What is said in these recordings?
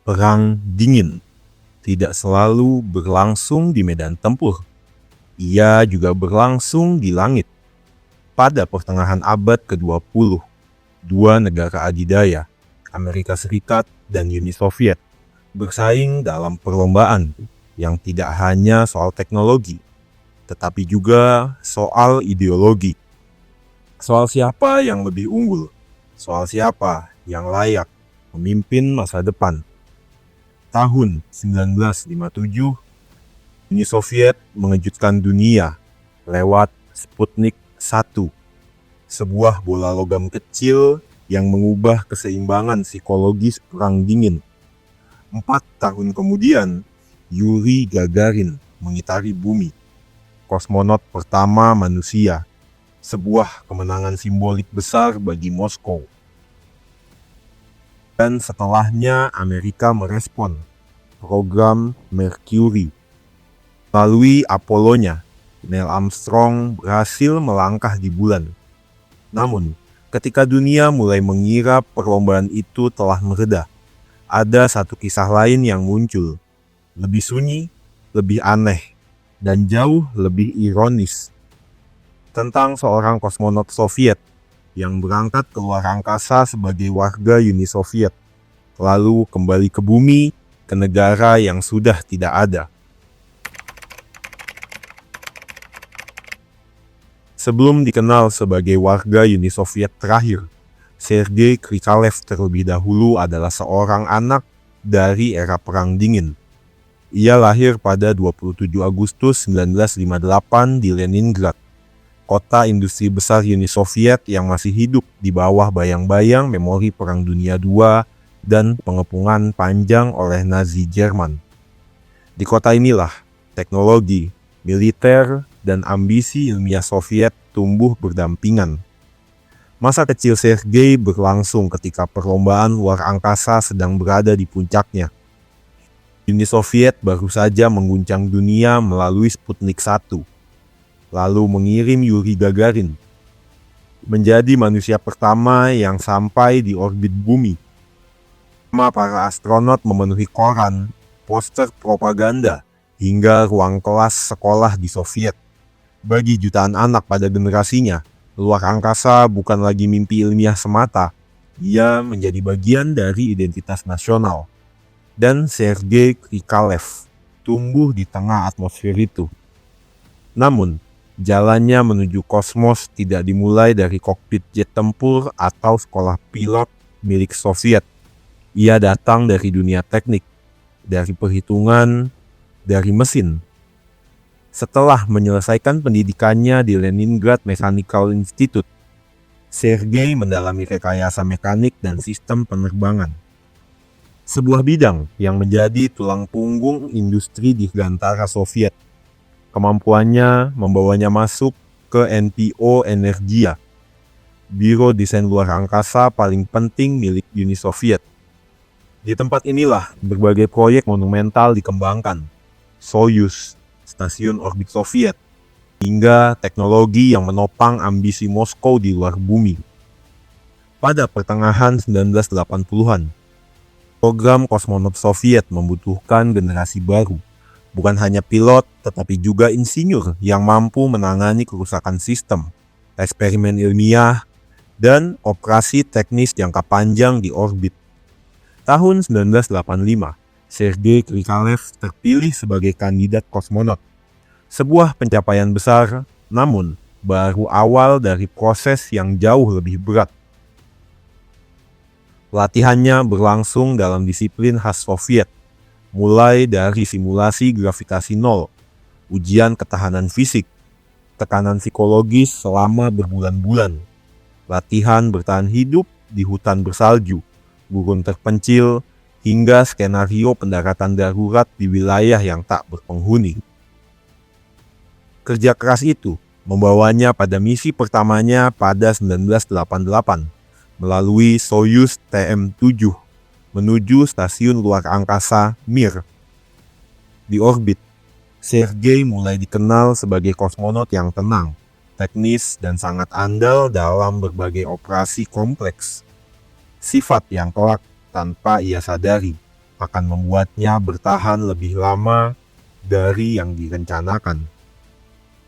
Perang Dingin tidak selalu berlangsung di medan tempur. Ia juga berlangsung di langit. Pada pertengahan abad ke-20, dua negara adidaya, Amerika Serikat dan Uni Soviet, bersaing dalam perlombaan yang tidak hanya soal teknologi, tetapi juga soal ideologi. Soal siapa yang lebih unggul, soal siapa yang layak memimpin masa depan. Tahun 1957, Uni Soviet mengejutkan dunia lewat Sputnik 1, sebuah bola logam kecil yang mengubah keseimbangan psikologis Perang Dingin. 4 tahun kemudian, Yuri Gagarin mengitari bumi, kosmonot pertama manusia, sebuah kemenangan simbolik besar bagi Moskow. Dan setelahnya Amerika merespon program Mercury. Melalui Apollo-nya, Neil Armstrong berhasil melangkah di bulan. Namun, ketika dunia mulai mengira perlombaan itu telah mereda, ada satu kisah lain yang muncul. Lebih sunyi, lebih aneh, dan jauh lebih ironis. Tentang seorang kosmonot Soviet yang berangkat keluar angkasa sebagai warga Uni Soviet, lalu kembali ke bumi, ke negara yang sudah tidak ada. Sebelum dikenal sebagai warga Uni Soviet terakhir, Sergei Krikalev terlebih dahulu adalah seorang anak dari era Perang Dingin. Ia lahir pada 27 Agustus 1958 di Leningrad, kota industri besar Uni Soviet yang masih hidup di bawah bayang-bayang memori Perang Dunia II dan pengepungan panjang oleh Nazi Jerman. Di kota inilah, teknologi, militer, dan ambisi ilmiah Soviet tumbuh berdampingan. Masa kecil Sergei berlangsung ketika perlombaan luar angkasa sedang berada di puncaknya. Uni Soviet baru saja mengguncang dunia melalui Sputnik 1. Lalu mengirim Yuri Gagarin menjadi manusia pertama yang sampai di orbit bumi. Para astronot memenuhi koran, poster propaganda, hingga ruang kelas sekolah di Soviet. Bagi jutaan anak pada generasinya, luar angkasa bukan lagi mimpi ilmiah semata, ia menjadi bagian dari identitas nasional. Dan Sergei Krikalev tumbuh di tengah atmosfer itu. Namun, jalannya menuju kosmos tidak dimulai dari kokpit jet tempur atau sekolah pilot milik Soviet. Ia datang dari dunia teknik, dari perhitungan, dari mesin. Setelah menyelesaikan pendidikannya di Leningrad Mechanical Institute, Sergei mendalami rekayasa mekanik dan sistem penerbangan. Sebuah bidang yang menjadi tulang punggung industri di dirgantara Soviet. Kemampuannya membawanya masuk ke NPO Energia, biro desain luar angkasa paling penting milik Uni Soviet. Di tempat inilah berbagai proyek monumental dikembangkan, Soyuz, stasiun orbit Soviet, hingga teknologi yang menopang ambisi Moskow di luar bumi. Pada pertengahan 1980-an, program kosmonot Soviet membutuhkan generasi baru. Bukan hanya pilot, tetapi juga insinyur yang mampu menangani kerusakan sistem, eksperimen ilmiah, dan operasi teknis jangka panjang di orbit. Tahun 1985, Sergei Krikalev terpilih sebagai kandidat kosmonot. Sebuah pencapaian besar, namun baru awal dari proses yang jauh lebih berat. Latihannya berlangsung dalam disiplin khas Soviet, mulai dari simulasi gravitasi nol, ujian ketahanan fisik, tekanan psikologis selama berbulan-bulan, latihan bertahan hidup di hutan bersalju, gurun terpencil, hingga skenario pendaratan darurat di wilayah yang tak berpenghuni. Kerja keras itu membawanya pada misi pertamanya pada 1988 melalui Soyuz TM-7 menuju stasiun luar angkasa Mir. Di orbit, Sergei mulai dikenal sebagai kosmonot yang tenang, teknis, dan sangat andal dalam berbagai operasi kompleks. Sifat yang kelak tanpa ia sadari akan membuatnya bertahan lebih lama dari yang direncanakan.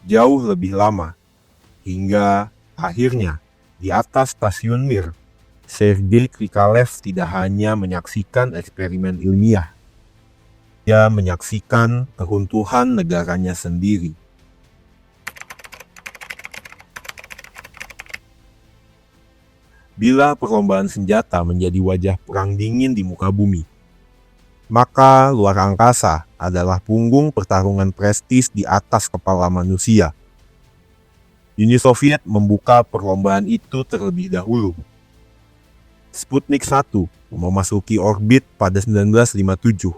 Jauh lebih lama, hingga akhirnya di atas stasiun Mir, Sergei Krikalev tidak hanya menyaksikan eksperimen ilmiah, dia menyaksikan keruntuhan negaranya sendiri. Bila perlombaan senjata menjadi wajah perang dingin di muka bumi, maka luar angkasa adalah punggung pertarungan prestis di atas kepala manusia. Uni Soviet membuka perlombaan itu terlebih dahulu. Sputnik 1 memasuki orbit pada 1957,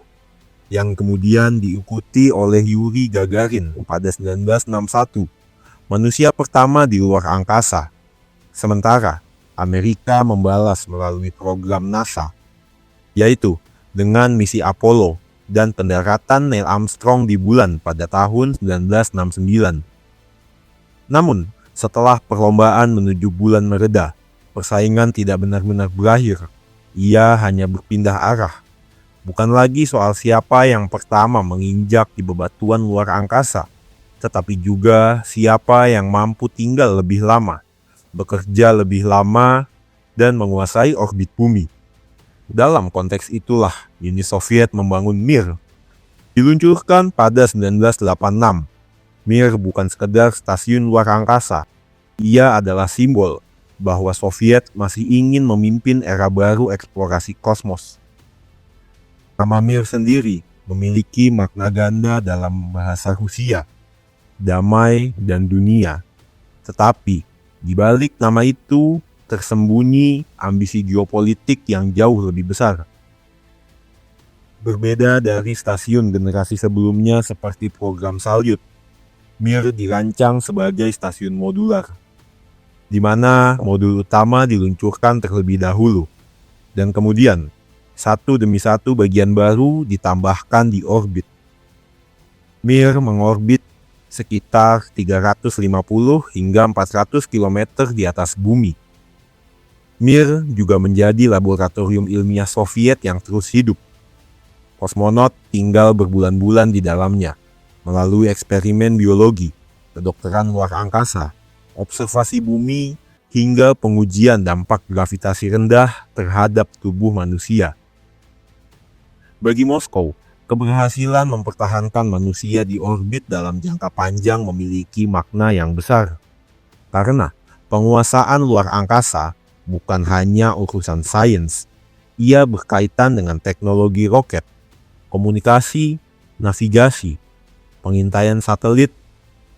yang kemudian diikuti oleh Yuri Gagarin pada 1961, manusia pertama di luar angkasa. Sementara Amerika membalas melalui program NASA, yaitu dengan misi Apollo dan pendaratan Neil Armstrong di bulan pada tahun 1969. Namun, setelah perlombaan menuju bulan mereda, persaingan tidak benar-benar berakhir. Ia hanya berpindah arah. Bukan lagi soal siapa yang pertama menginjak di bebatuan luar angkasa, tetapi juga siapa yang mampu tinggal lebih lama, bekerja lebih lama, dan menguasai orbit bumi. Dalam konteks itulah Uni Soviet membangun Mir. Diluncurkan pada 1986, Mir bukan sekedar stasiun luar angkasa. Ia adalah simbol bahwa Soviet masih ingin memimpin era baru eksplorasi kosmos. Nama Mir sendiri memiliki makna ganda dalam bahasa Rusia, damai dan dunia. Tetapi di balik nama itu tersembunyi ambisi geopolitik yang jauh lebih besar. Berbeda dari stasiun generasi sebelumnya seperti program Salyut, Mir dirancang sebagai stasiun modular, di mana modul utama diluncurkan terlebih dahulu, dan kemudian satu demi satu bagian baru ditambahkan di orbit. Mir mengorbit sekitar 350 hingga 400 km di atas bumi. Mir juga menjadi laboratorium ilmiah Soviet yang terus hidup. Kosmonot tinggal berbulan-bulan di dalamnya, melalui eksperimen biologi, kedokteran luar angkasa, observasi bumi, hingga pengujian dampak gravitasi rendah terhadap tubuh manusia. Bagi Moskow, keberhasilan mempertahankan manusia di orbit dalam jangka panjang memiliki makna yang besar. Karena penguasaan luar angkasa bukan hanya urusan sains, ia berkaitan dengan teknologi roket, komunikasi, navigasi, pengintaian satelit,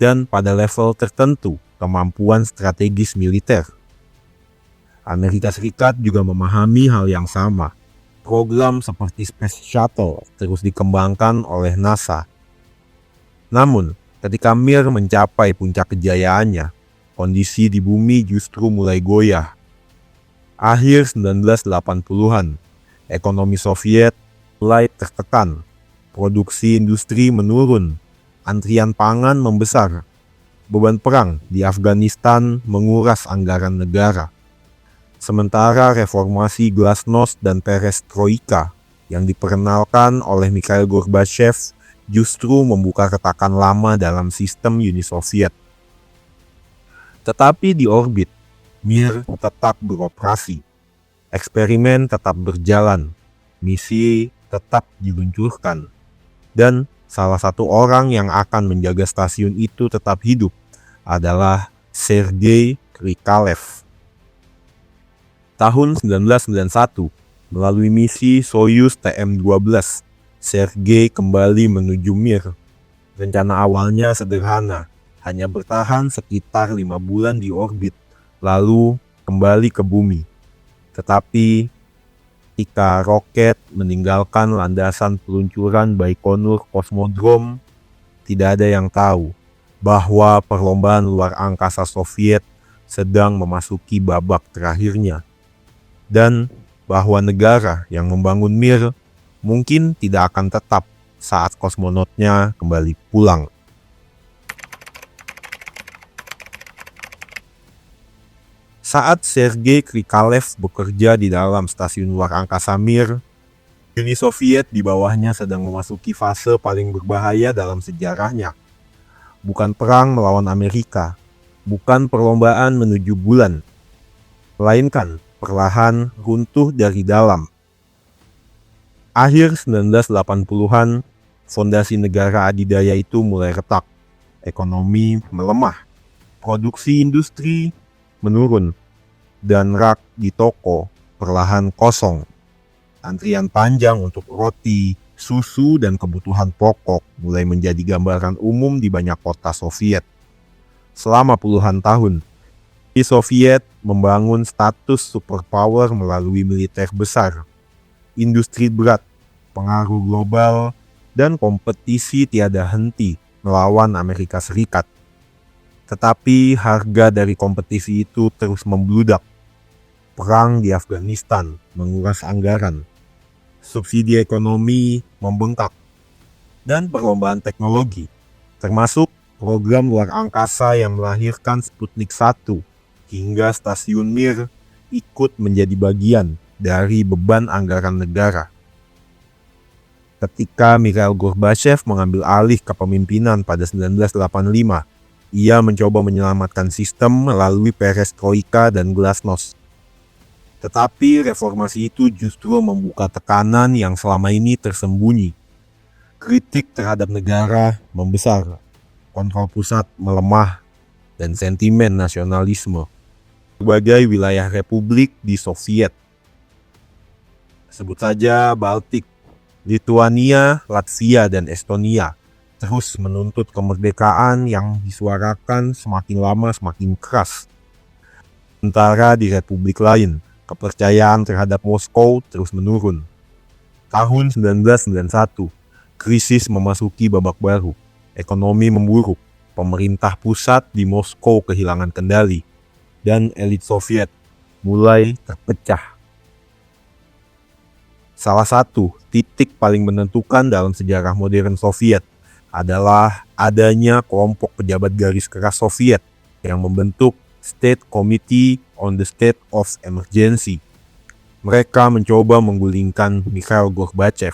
dan pada level tertentu kemampuan strategis militer. Amerika Serikat juga memahami hal yang sama. Program seperti Space Shuttle terus dikembangkan oleh NASA. Namun, ketika Mir mencapai puncak kejayaannya, kondisi di bumi justru mulai goyah. Akhir 1980-an, ekonomi Soviet mulai tertekan, produksi industri menurun, antrian pangan membesar, beban perang di Afghanistan menguras anggaran negara. Sementara reformasi Glasnost dan Perestroika yang diperkenalkan oleh Mikhail Gorbachev justru membuka retakan lama dalam sistem Uni Soviet. Tetapi di orbit, Mir tetap beroperasi, eksperimen tetap berjalan, misi tetap diluncurkan, dan salah satu orang yang akan menjaga stasiun itu tetap hidup adalah Sergei Krikalev. Tahun 1991, melalui misi Soyuz TM-12, Sergei kembali menuju Mir. Rencana awalnya sederhana, hanya bertahan sekitar 5 bulan di orbit, lalu kembali ke bumi. Tetapi ketika roket meninggalkan landasan peluncuran Baikonur Cosmodrome, tidak ada yang tahu bahwa perlombaan luar angkasa Soviet sedang memasuki babak terakhirnya, dan bahwa negara yang membangun Mir mungkin tidak akan tetap saat kosmonotnya kembali pulang. Saat Sergei Krikalev bekerja di dalam stasiun luar angkasa Mir, Uni Soviet di bawahnya sedang memasuki fase paling berbahaya dalam sejarahnya. Bukan perang melawan Amerika, bukan perlombaan menuju bulan, melainkan perlahan runtuh dari dalam. Akhir 1980-an, fondasi negara adidaya itu mulai retak. Ekonomi melemah, produksi industri menurun, dan rak di toko perlahan kosong. Antrian panjang untuk roti, susu, dan kebutuhan pokok mulai menjadi gambaran umum di banyak kota Soviet. Selama puluhan tahun, Uni Soviet membangun status superpower melalui militer besar, industri berat, pengaruh global, dan kompetisi tiada henti melawan Amerika Serikat. Tetapi harga dari kompetisi itu terus membludak. Perang di Afghanistan menguras anggaran, subsidi ekonomi membengkak, dan perlombaan teknologi, termasuk program luar angkasa yang melahirkan Sputnik 1 hingga stasiun Mir, ikut menjadi bagian dari beban anggaran negara. Ketika Mikhail Gorbachev mengambil alih kepemimpinan pada 1985, ia mencoba menyelamatkan sistem melalui perestroika dan glasnost. Tetapi reformasi itu justru membuka tekanan yang selama ini tersembunyi. Kritik terhadap negara membesar, kontrol pusat melemah, dan sentimen nasionalisme berbagai wilayah republik di Soviet. Sebut saja Baltik, Lithuania, Latvia, dan Estonia terus menuntut kemerdekaan yang disuarakan semakin lama semakin keras. Sementara di republik lain, kepercayaan terhadap Moskow terus menurun. Tahun 1991, krisis memasuki babak baru. Ekonomi memburuk, pemerintah pusat di Moskow kehilangan kendali, dan elit Soviet mulai terpecah. Salah satu titik paling menentukan dalam sejarah modern Soviet adalah adanya kelompok pejabat garis keras Soviet yang membentuk State Committee on the State of Emergency. Mereka mencoba menggulingkan Mikhail Gorbachev.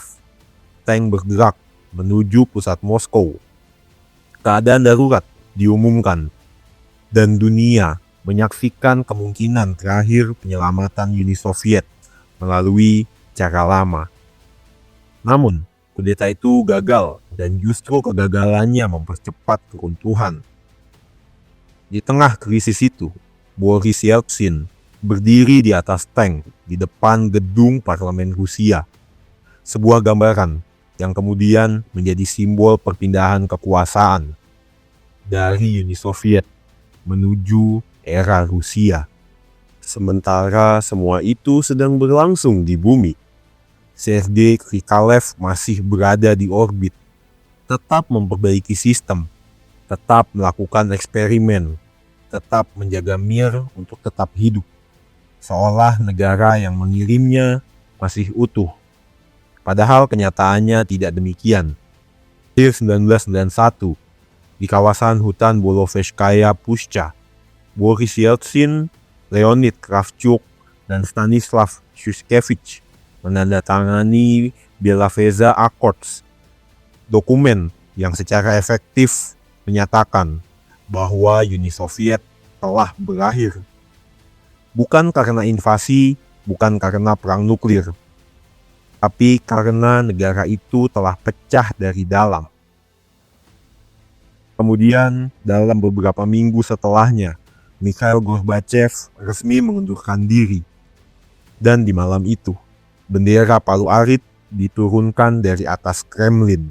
Tank bergerak menuju pusat Moskow. Keadaan darurat diumumkan, dan dunia menyaksikan kemungkinan terakhir penyelamatan Uni Soviet melalui cara lama. Namun, kudeta itu gagal, dan justru kegagalannya mempercepat keruntuhan. Di tengah krisis itu, Boris Yeltsin berdiri di atas tank di depan gedung parlemen Rusia. Sebuah gambaran yang kemudian menjadi simbol perpindahan kekuasaan dari Uni Soviet menuju era Rusia. Sementara semua itu sedang berlangsung di bumi, Sergei Krikalev masih berada di orbit, tetap memperbaiki sistem, tetap melakukan eksperimen, tetap menjaga Mir untuk tetap hidup, seolah negara yang mengirimnya masih utuh. Padahal kenyataannya tidak demikian. Akhir 1991, di kawasan hutan Boloveshkaya Pushcha, Boris Yeltsin, Leonid Kravchuk, dan Stanislav Shushkevich menandatangani Belaveza Accords, dokumen yang secara efektif menyatakan bahwa Uni Soviet telah berakhir. Bukan karena invasi, bukan karena perang nuklir, tapi karena negara itu telah pecah dari dalam. Kemudian, dalam beberapa minggu setelahnya, Mikhail Gorbachev resmi mengundurkan diri. Dan di malam itu, bendera palu arit diturunkan dari atas Kremlin.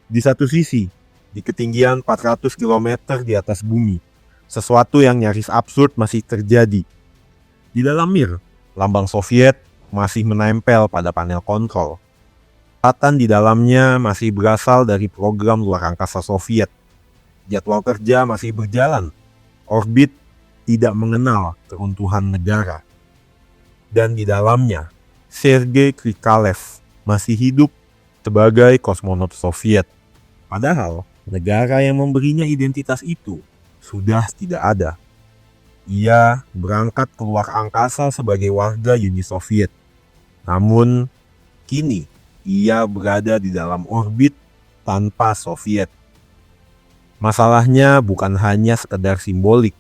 Di satu sisi, di ketinggian 400 km di atas bumi, sesuatu yang nyaris absurd masih terjadi. Di dalam Mir, lambang Soviet masih menempel pada panel kontrol. Peralatan di dalamnya masih berasal dari program luar angkasa Soviet. Jadwal kerja masih berjalan. Orbit tidak mengenal keruntuhan negara. Dan di dalamnya, Sergei Krikalev masih hidup sebagai kosmonot Soviet. Padahal, negara yang memberinya identitas itu sudah tidak ada. Ia berangkat keluar angkasa sebagai warga Uni Soviet. Namun, kini ia berada di dalam orbit tanpa Soviet. Masalahnya bukan hanya sekedar simbolik.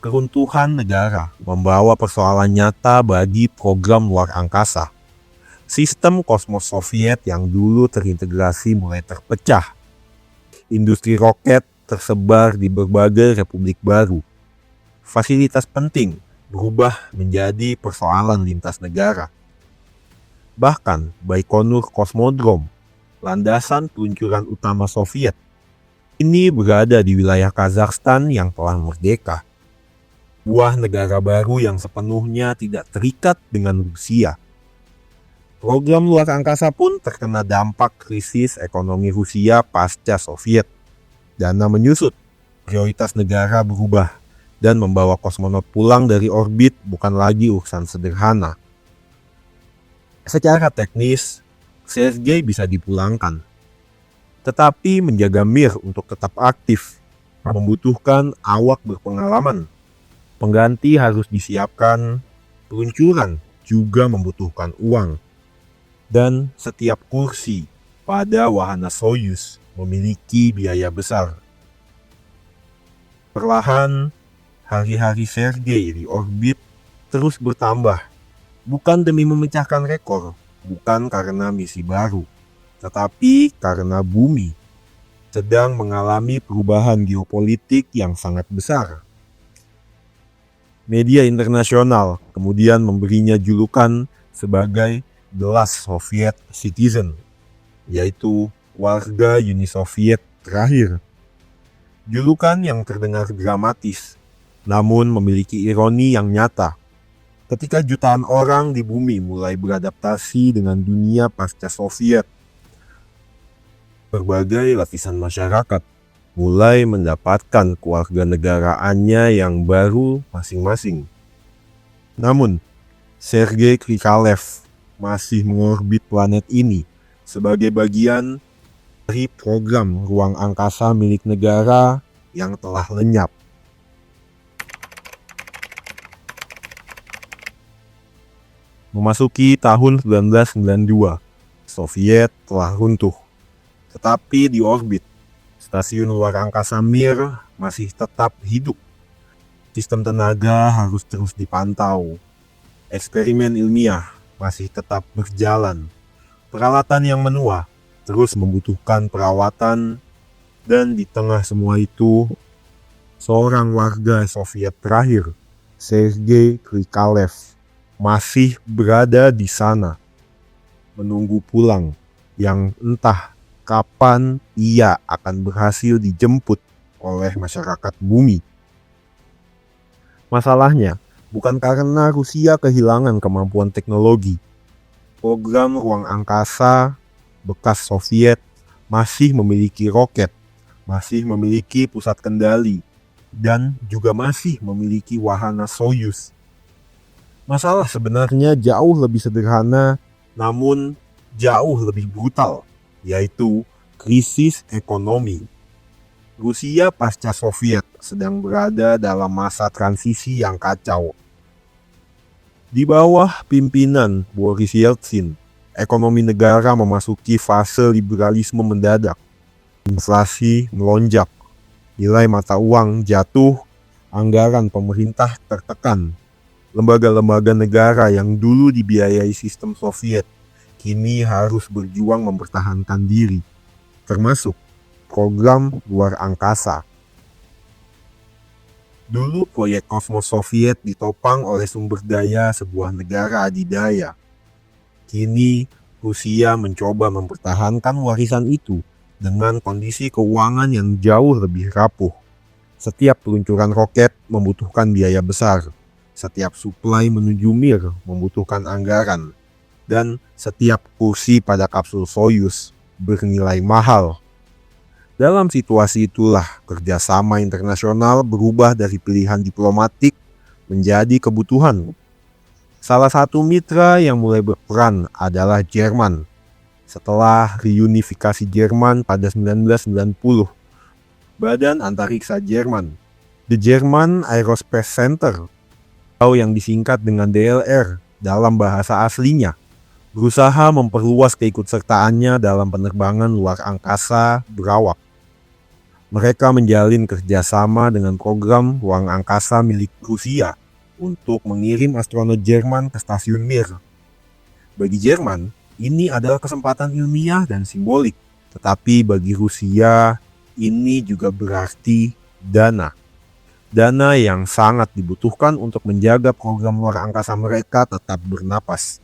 Keruntuhan negara membawa persoalan nyata bagi program luar angkasa. Sistem kosmos Soviet yang dulu terintegrasi mulai terpecah. Industri roket tersebar di berbagai republik baru. Fasilitas penting berubah menjadi persoalan lintas negara. Bahkan Baikonur Kosmodrome, landasan peluncuran utama Soviet, ini berada di wilayah Kazakhstan yang telah merdeka. Sebuah negara baru yang sepenuhnya tidak terikat dengan Rusia. Program luar angkasa pun terkena dampak krisis ekonomi Rusia pasca Soviet. Dana menyusut, prioritas negara berubah, dan membawa kosmonot pulang dari orbit bukan lagi urusan sederhana. Secara teknis, Sergei bisa dipulangkan. Tetapi menjaga Mir untuk tetap aktif membutuhkan awak berpengalaman. Pengganti harus disiapkan, peluncuran juga membutuhkan uang. Dan setiap kursi pada wahana Soyuz memiliki biaya besar. Perlahan, hari-hari Sergei di orbit terus bertambah. Bukan demi memecahkan rekor, bukan karena misi baru, tetapi karena bumi sedang mengalami perubahan geopolitik yang sangat besar. Media internasional kemudian memberinya julukan sebagai The Last Soviet Citizen, yaitu warga Uni Soviet terakhir. Julukan yang terdengar dramatis, namun memiliki ironi yang nyata. Ketika jutaan orang di bumi mulai beradaptasi dengan dunia pasca Soviet, berbagai lapisan masyarakat mulai mendapatkan kewarganegaraannya yang baru masing-masing. Namun, Sergei Krikalev masih mengorbit planet ini sebagai bagian dari program ruang angkasa milik negara yang telah lenyap. Memasuki tahun 1992, Soviet telah runtuh. Tetapi di orbit, stasiun luar angkasa Mir masih tetap hidup. Sistem tenaga harus terus dipantau. Eksperimen ilmiah masih tetap berjalan. Peralatan yang menua terus membutuhkan perawatan. Dan di tengah semua itu, seorang warga Soviet terakhir, Sergei Krikalev, masih berada di sana, menunggu pulang yang entah kapan ia akan berhasil dijemput oleh masyarakat bumi. Masalahnya bukan karena Rusia kehilangan kemampuan teknologi. Program ruang angkasa bekas Soviet masih memiliki roket, masih memiliki pusat kendali, dan juga masih memiliki wahana Soyuz. Masalah sebenarnya jauh lebih sederhana, namun jauh lebih brutal, yaitu krisis ekonomi. Rusia pasca Soviet sedang berada dalam masa transisi yang kacau. Di bawah pimpinan Boris Yeltsin, ekonomi negara memasuki fase liberalisme mendadak. Inflasi melonjak, nilai mata uang jatuh, anggaran pemerintah tertekan. Lembaga-lembaga negara yang dulu dibiayai sistem Soviet kini harus berjuang mempertahankan diri, termasuk program luar angkasa. Dulu proyek kosmos Soviet ditopang oleh sumber daya sebuah negara adidaya. Kini Rusia mencoba mempertahankan warisan itu dengan kondisi keuangan yang jauh lebih rapuh. Setiap peluncuran roket membutuhkan biaya besar. Setiap suplai menuju Mir membutuhkan anggaran. Dan setiap kursi pada kapsul Soyuz bernilai mahal. Dalam situasi itulah kerjasama internasional berubah dari pilihan diplomatik menjadi kebutuhan. Salah satu mitra yang mulai berperan adalah Jerman. Setelah reunifikasi Jerman pada 1990, Badan Antariksa Jerman, The German Aerospace Center, atau yang disingkat dengan DLR dalam bahasa aslinya, berusaha memperluas keikutsertaannya dalam penerbangan luar angkasa berawak. Mereka menjalin kerjasama dengan program ruang angkasa milik Rusia untuk mengirim astronot Jerman ke stasiun Mir. Bagi Jerman, ini adalah kesempatan ilmiah dan simbolik, tetapi bagi Rusia, ini juga berarti dana. Dana yang sangat dibutuhkan untuk menjaga program luar angkasa mereka tetap bernapas.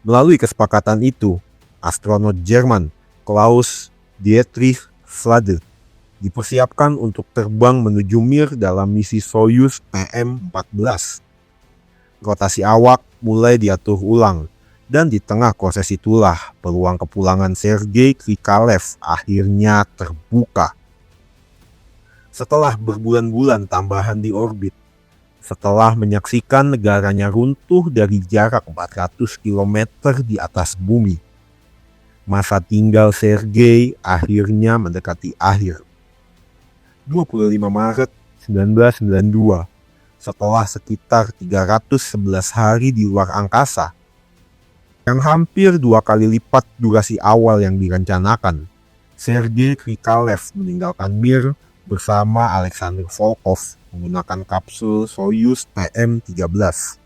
Melalui kesepakatan itu, astronot Jerman Klaus Dietrich Flade dipersiapkan untuk terbang menuju Mir dalam misi Soyuz PM-14. Rotasi awak mulai diatur ulang, dan di tengah proses itulah peluang kepulangan Sergei Krikalev akhirnya terbuka. Setelah berbulan-bulan tambahan di orbit, setelah menyaksikan negaranya runtuh dari jarak 400 km di atas bumi, masa tinggal Sergei akhirnya mendekati akhir. 25 Maret 1992, setelah sekitar 311 hari di luar angkasa, yang hampir 2 kali lipat durasi awal yang direncanakan, Sergei Krikalev meninggalkan Mir bersama Alexander Volkov menggunakan kapsul Soyuz PM-13.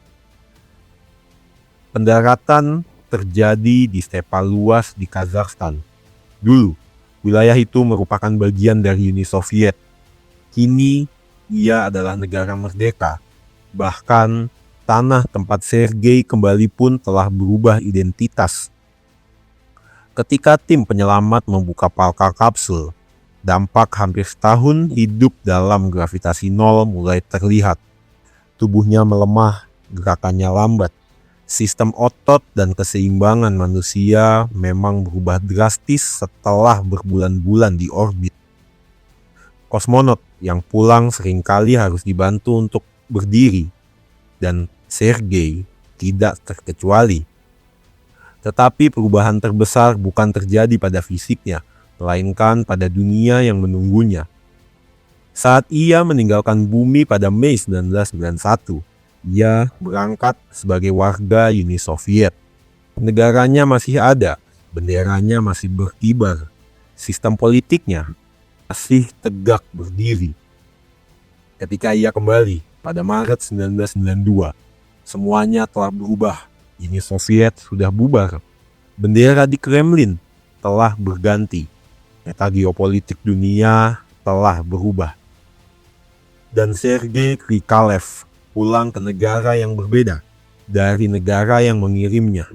Pendaratan terjadi di stepa luas di Kazakhstan. Dulu, wilayah itu merupakan bagian dari Uni Soviet. Kini, ia adalah negara merdeka. Bahkan, tanah tempat Sergei kembali pun telah berubah identitas. Ketika tim penyelamat membuka palka kapsul, dampak hampir setahun hidup dalam gravitasi nol mulai terlihat. Tubuhnya melemah, gerakannya lambat. Sistem otot dan keseimbangan manusia memang berubah drastis setelah berbulan-bulan di orbit. Kosmonot yang pulang seringkali harus dibantu untuk berdiri, dan Sergei tidak terkecuali. Tetapi perubahan terbesar bukan terjadi pada fisiknya, melainkan pada dunia yang menunggunya. Saat ia meninggalkan bumi pada Mei 1991, ia berangkat sebagai warga Uni Soviet. Negaranya masih ada, benderanya masih berkibar, sistem politiknya masih tegak berdiri. Ketika ia kembali pada Maret 1992, semuanya telah berubah. Uni Soviet sudah bubar. Bendera di Kremlin telah berganti. Peta geopolitik dunia telah berubah. Dan Sergei Krikalev pulang ke negara yang berbeda dari negara yang mengirimnya.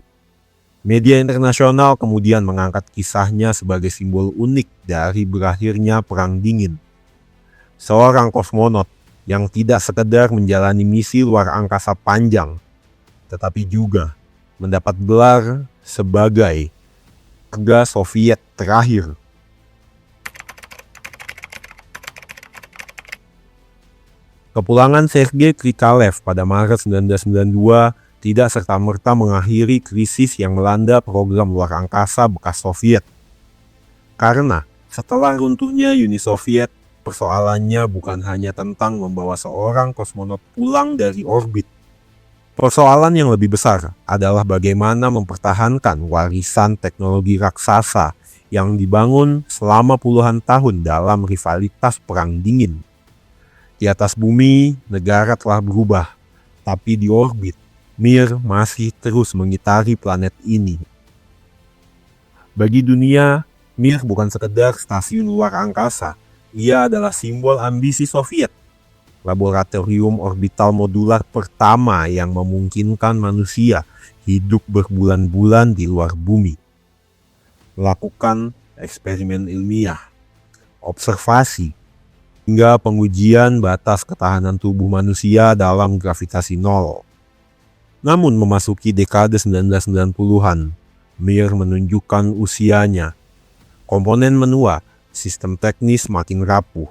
Media internasional kemudian mengangkat kisahnya sebagai simbol unik dari berakhirnya Perang Dingin. Seorang kosmonot yang tidak sekedar menjalani misi luar angkasa panjang, tetapi juga mendapat gelar sebagai warga Soviet terakhir. Kepulangan Sergei Krikalev pada Maret 1992 tidak serta-merta mengakhiri krisis yang melanda program luar angkasa bekas Soviet. Karena setelah runtuhnya Uni Soviet, persoalannya bukan hanya tentang membawa seorang kosmonot pulang dari orbit. Persoalan yang lebih besar adalah bagaimana mempertahankan warisan teknologi raksasa yang dibangun selama puluhan tahun dalam rivalitas Perang Dingin. Di atas bumi, negara telah berubah, tapi di orbit, Mir masih terus mengitari planet ini. Bagi dunia, Mir bukan sekedar stasiun luar angkasa, ia adalah simbol ambisi Soviet. Laboratorium orbital modular pertama yang memungkinkan manusia hidup berbulan-bulan di luar bumi. Melakukan eksperimen ilmiah, observasi, hingga pengujian batas ketahanan tubuh manusia dalam gravitasi nol. Namun memasuki dekade 1990-an, Mir menunjukkan usianya. Komponen menua, sistem teknis makin rapuh,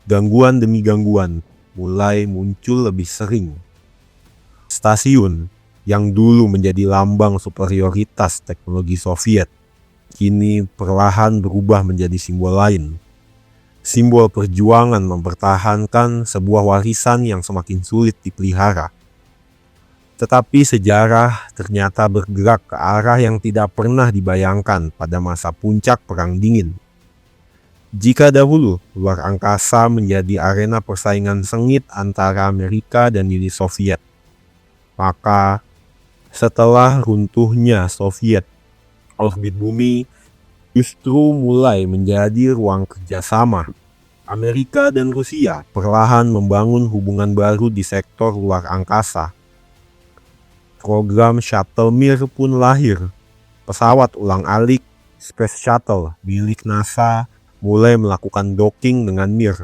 gangguan demi gangguan mulai muncul lebih sering. Stasiun yang dulu menjadi lambang superioritas teknologi Soviet, kini perlahan berubah menjadi simbol lain. Simbol perjuangan mempertahankan sebuah warisan yang semakin sulit dipelihara. Tetapi sejarah ternyata bergerak ke arah yang tidak pernah dibayangkan pada masa puncak Perang Dingin. Jika dahulu luar angkasa menjadi arena persaingan sengit antara Amerika dan Uni Soviet, maka setelah runtuhnya Soviet, orbit bumi justru mulai menjadi ruang kerjasama. Amerika dan Rusia perlahan membangun hubungan baru di sektor luar angkasa. Program Shuttle Mir pun lahir. Pesawat ulang-alik Space Shuttle milik NASA mulai melakukan docking dengan Mir.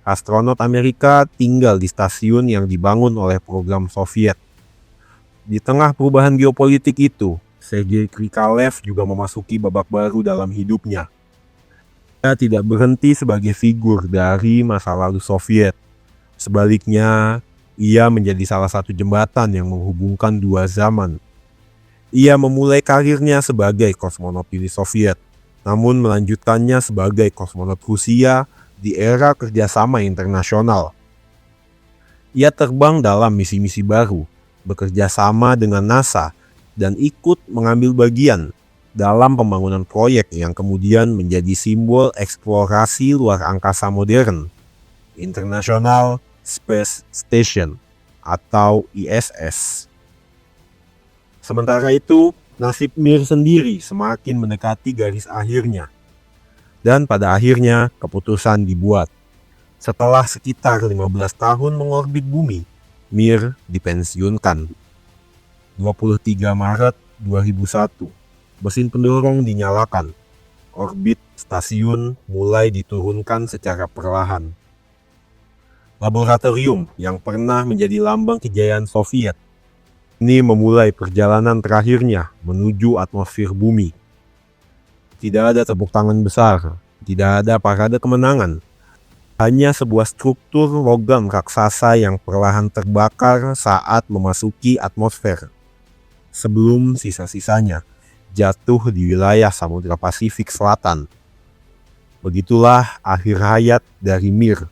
Astronot Amerika tinggal di stasiun yang dibangun oleh program Soviet. Di tengah perubahan geopolitik itu, Sergei Krikalev juga memasuki babak baru dalam hidupnya. Dia tidak berhenti sebagai figur dari masa lalu Soviet. Sebaliknya, ia menjadi salah satu jembatan yang menghubungkan dua zaman. Ia memulai karirnya sebagai kosmonot Uni Soviet, namun melanjutkannya sebagai kosmonot Rusia di era kerjasama internasional. Ia terbang dalam misi-misi baru, bekerja sama dengan NASA, dan ikut mengambil bagian dalam pembangunan proyek yang kemudian menjadi simbol eksplorasi luar angkasa modern, International Space Station atau ISS. Sementara itu, nasib Mir sendiri semakin mendekati garis akhirnya. Dan pada akhirnya keputusan dibuat. Setelah sekitar 15 tahun mengorbit bumi, Mir dipensiunkan. 23 Maret 2001, mesin pendorong dinyalakan. Orbit stasiun mulai diturunkan secara perlahan. Laboratorium yang pernah menjadi lambang kejayaan Soviet ini memulai perjalanan terakhirnya menuju atmosfer bumi. Tidak ada tepuk tangan besar, tidak ada parade kemenangan. Hanya sebuah struktur logam raksasa yang perlahan terbakar saat memasuki atmosfer. Sebelum sisa-sisanya jatuh di wilayah Samudra Pasifik Selatan. Begitulah akhir hayat dari Mir.